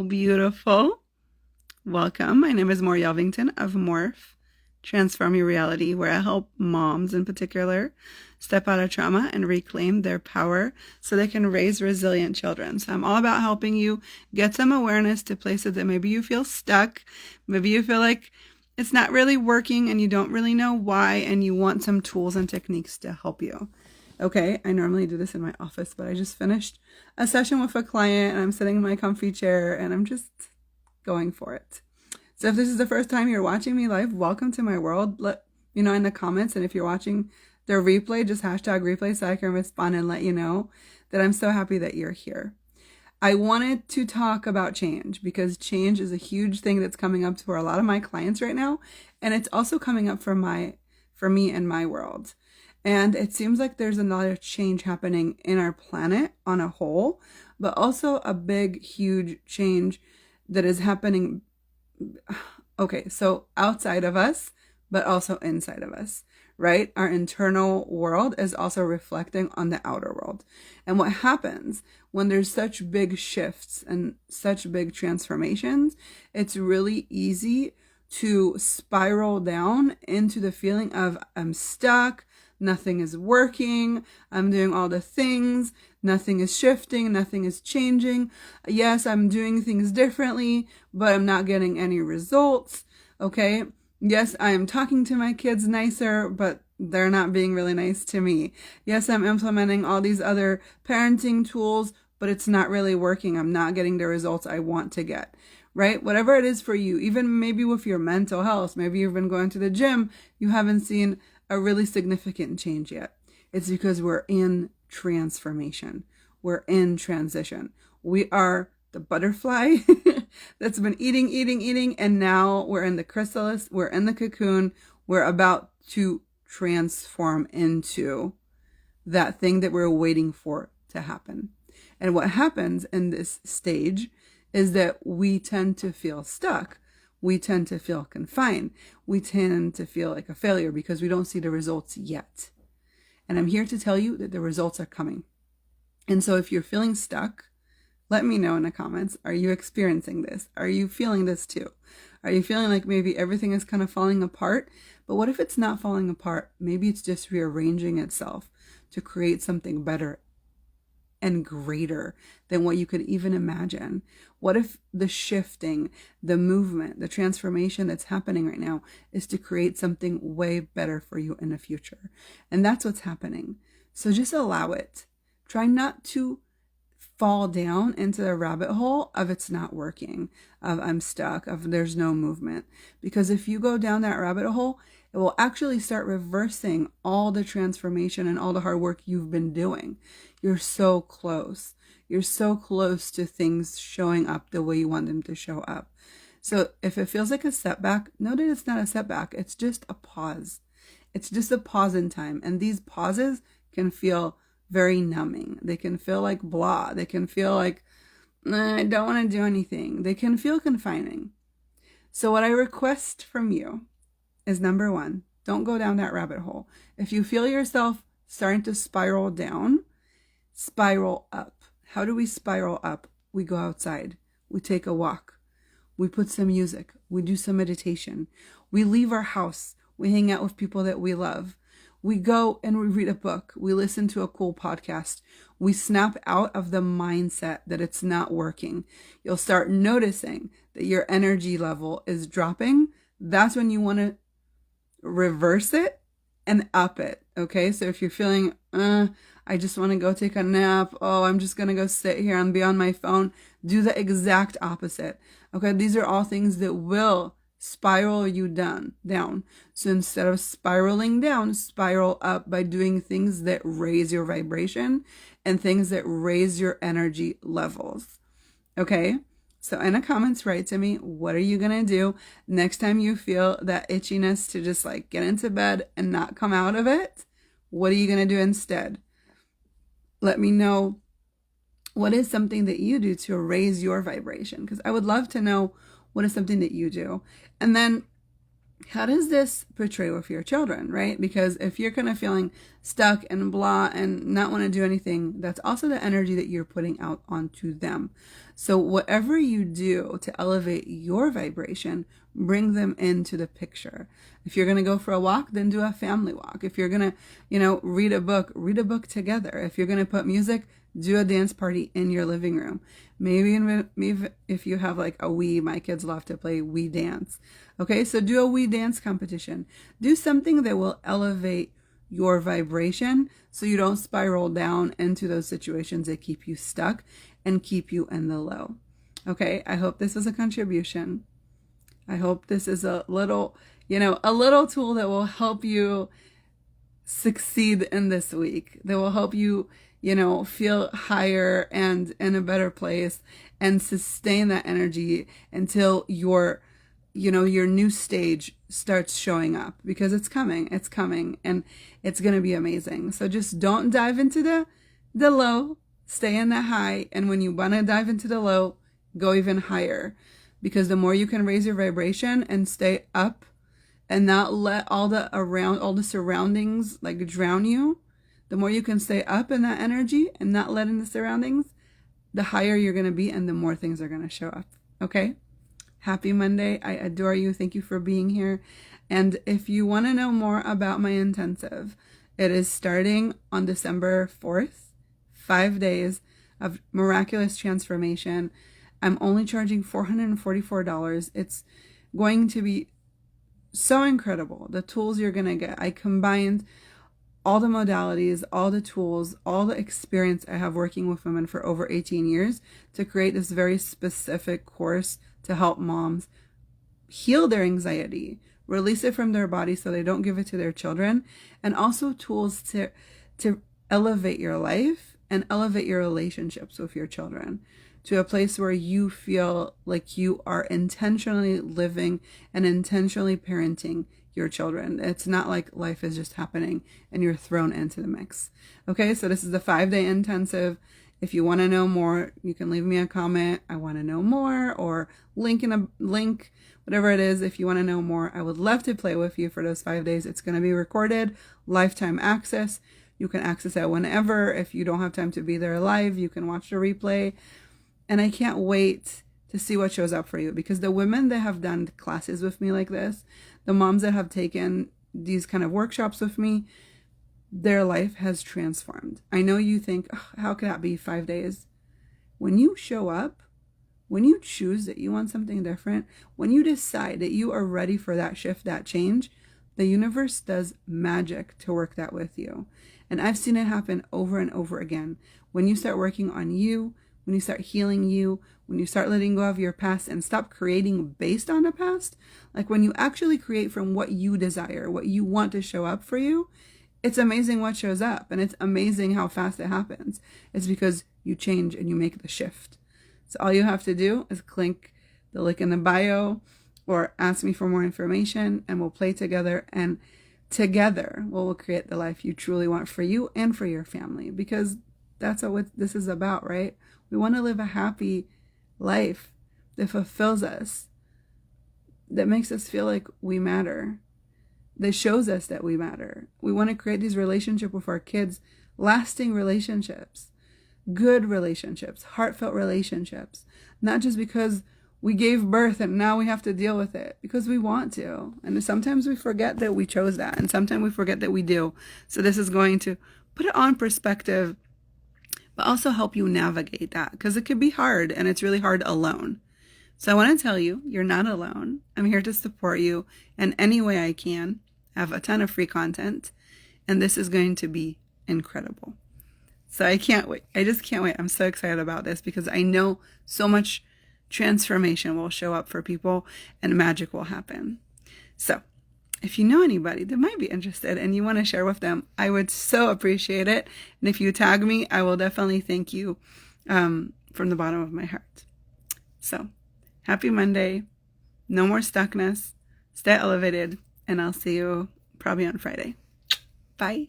Beautiful. Welcome. My name is More Yelvington of Morph Transform Your Reality, where I help moms in particular step out of trauma and reclaim their power so they can raise resilient children. So I'm all about helping you get some awareness to places that maybe you feel stuck, maybe you feel like it's not really working and you don't really know why, and you want some tools and techniques to help you. Okay, I normally do this in my office, but I just finished a session with a client and I'm sitting in my comfy chair and I'm just going for it. So if this is the first time you're watching me live, welcome to my world. Let me know in the comments, and if you're watching the replay, just hashtag replay so I can respond and let you know that I'm so happy that you're here. I wanted to talk about change because change is a huge thing that's coming up for a lot of my clients right now, and it's also coming up for me and my world. And it seems like there's a lot of change happening in our planet on a whole, but also a big, huge change that is happening. Okay, so outside of us, but also inside of us, right? Our internal world is also reflecting on the outer world. And what happens when there's such big shifts and such big transformations, it's really easy to spiral down into the feeling of I'm stuck, nothing is working, I'm doing all the things, nothing is shifting, nothing is changing. Yes, I'm doing things differently, but I'm not getting any results. Okay. Yes, I am talking to my kids nicer, but they're not being really nice to me. Yes, I'm implementing all these other parenting tools, but it's not really working. I'm not getting the results I want to get, right? Whatever it is for you, even maybe with your mental health, maybe you've been going to the gym, you haven't seen a really significant change yet. It's because we're in transformation. We're in transition. We are the butterfly that's been eating, and now we're in the chrysalis, we're in the cocoon, we're about to transform into that thing that we're waiting for to happen. And what happens in this stage is that we tend to feel stuck. We tend to feel confined. We tend to feel like a failure because we don't see the results yet. And I'm here to tell you that the results are coming. And so if you're feeling stuck, let me know in the comments. Are you experiencing this? Are you feeling this too? Are you feeling like maybe everything is kind of falling apart? But what if it's not falling apart? Maybe it's just rearranging itself to create something better and greater than what you could even imagine. What if the shifting, the movement, the transformation that's happening right now is to create something way better for you in the future? And that's what's happening. So just allow it. Try not to fall down into the rabbit hole of it's not working, of I'm stuck, of there's no movement. Because if you go down that rabbit hole, it will actually start reversing all the transformation and all the hard work you've been doing. You're so close. You're so close to things showing up the way you want them to show up. So if it feels like a setback, know that it's not a setback. It's just a pause. It's just a pause in time. And these pauses can feel very numbing. They can feel like blah. They can feel like, I don't want to do anything. They can feel confining. So what I request from you is number one, don't go down that rabbit hole. If you feel yourself starting to spiral down, spiral up. How do we spiral up? We go outside. We take a walk. We put some music. We do some meditation. We leave our house. We hang out with people that we love. We go and we read a book. We listen to a cool podcast. We snap out of the mindset that it's not working. You'll start noticing that your energy level is dropping. That's when you want to reverse it and up it. Okay. So if you're feeling, I just want to go take a nap. Oh, I'm just going to go sit here and be on my phone. Do the exact opposite. Okay. These are all things that will spiral you down. So instead of spiraling down, spiral up by doing things that raise your vibration and things that raise your energy levels. Okay. So in the comments, write to me, what are you going to do next time you feel that itchiness to just like get into bed and not come out of it? What are you going to do instead? Let me know what is something that you do to raise your vibration, because I would love to know what is something that you do. And then how does this portray with your children, right? Because if you're kind of feeling stuck and blah and not want to do anything, that's also the energy that you're putting out onto them. So whatever you do to elevate your vibration, bring them into the picture. If you're going to go for a walk, then do a family walk. If you're going to, read a book together. If you're going to put music, do a dance party in your living room. Maybe if you have like a Wii, my kids love to play Wii dance. Okay, so do a Wii dance competition. Do something that will elevate your vibration so you don't spiral down into those situations that keep you stuck and keep you in the low. Okay, I hope this is a contribution. I hope this is a little tool that will help you succeed in this week, that will help you, feel higher and in a better place and sustain that energy until your new stage starts showing up, because it's coming, and it's going to be amazing. So just don't dive into the low, stay in the high. And when you want to dive into the low, go even higher, because the more you can raise your vibration and stay up and not let all the surroundings like drown you, the more you can stay up in that energy and not let in the surroundings, the higher you're going to be and the more things are going to show up. Okay? Happy Monday. I adore you. Thank you for being here. And if you want to know more about my intensive, it is starting on December 4th, 5 days of miraculous transformation. I'm only charging $444. It's going to be so incredible. The tools you're going to get. I combined all the modalities, all the tools, all the experience I have working with women for over 18 years to create this very specific course to help moms heal their anxiety, release it from their body so they don't give it to their children, and also tools to elevate your life and elevate your relationships with your children to a place where you feel like you are intentionally living and intentionally parenting your children. It's not like life is just happening and you're thrown into the mix. Okay, so this is the 5-day intensive. If you want to know more, you can leave me a comment. I want to know more, or link, whatever it is. If you want to know more, I would love to play with you for those 5 days. It's going to be recorded, lifetime access. You can access it whenever. If you don't have time to be there live, you can watch the replay. And I can't wait to see what shows up for you, because the women that have done classes with me like this, the moms that have taken these kind of workshops with me, their life has transformed. I know you think, oh, how could that be 5 days? When you show up, when you choose that you want something different, when you decide that you are ready for that shift, that change, the universe does magic to work that with you. And I've seen it happen over and over again. When you start working on you, when you start healing you, when you start letting go of your past and stop creating based on the past, like when you actually create from what you desire, what you want to show up for you, it's amazing what shows up, and it's amazing how fast it happens. It's because you change and you make the shift. So all you have to do is click the link in the bio or ask me for more information, and we'll play together, and together we'll create the life you truly want for you and for your family, because that's what this is about, right? We want to live a happy life that fulfills us, that makes us feel like we matter, that shows us that we matter. We want to create these relationships with our kids, lasting relationships, good relationships, heartfelt relationships, not just because we gave birth and now we have to deal with it, because we want to. And sometimes we forget that we chose that, and sometimes we forget that we do. So this is going to put it on perspective, but also help you navigate that, because it could be hard, and it's really hard alone. So I want to tell you, you're not alone. I'm here to support you in any way I can. I have a ton of free content, and this is going to be incredible. So I can't wait. I just can't wait. I'm so excited about this, because I know so much transformation will show up for people and magic will happen. So if you know anybody that might be interested and you want to share with them, I would so appreciate it. And if you tag me, I will definitely thank you from the bottom of my heart. So happy Monday. No more stuckness. Stay elevated. And I'll see you probably on Friday. Bye.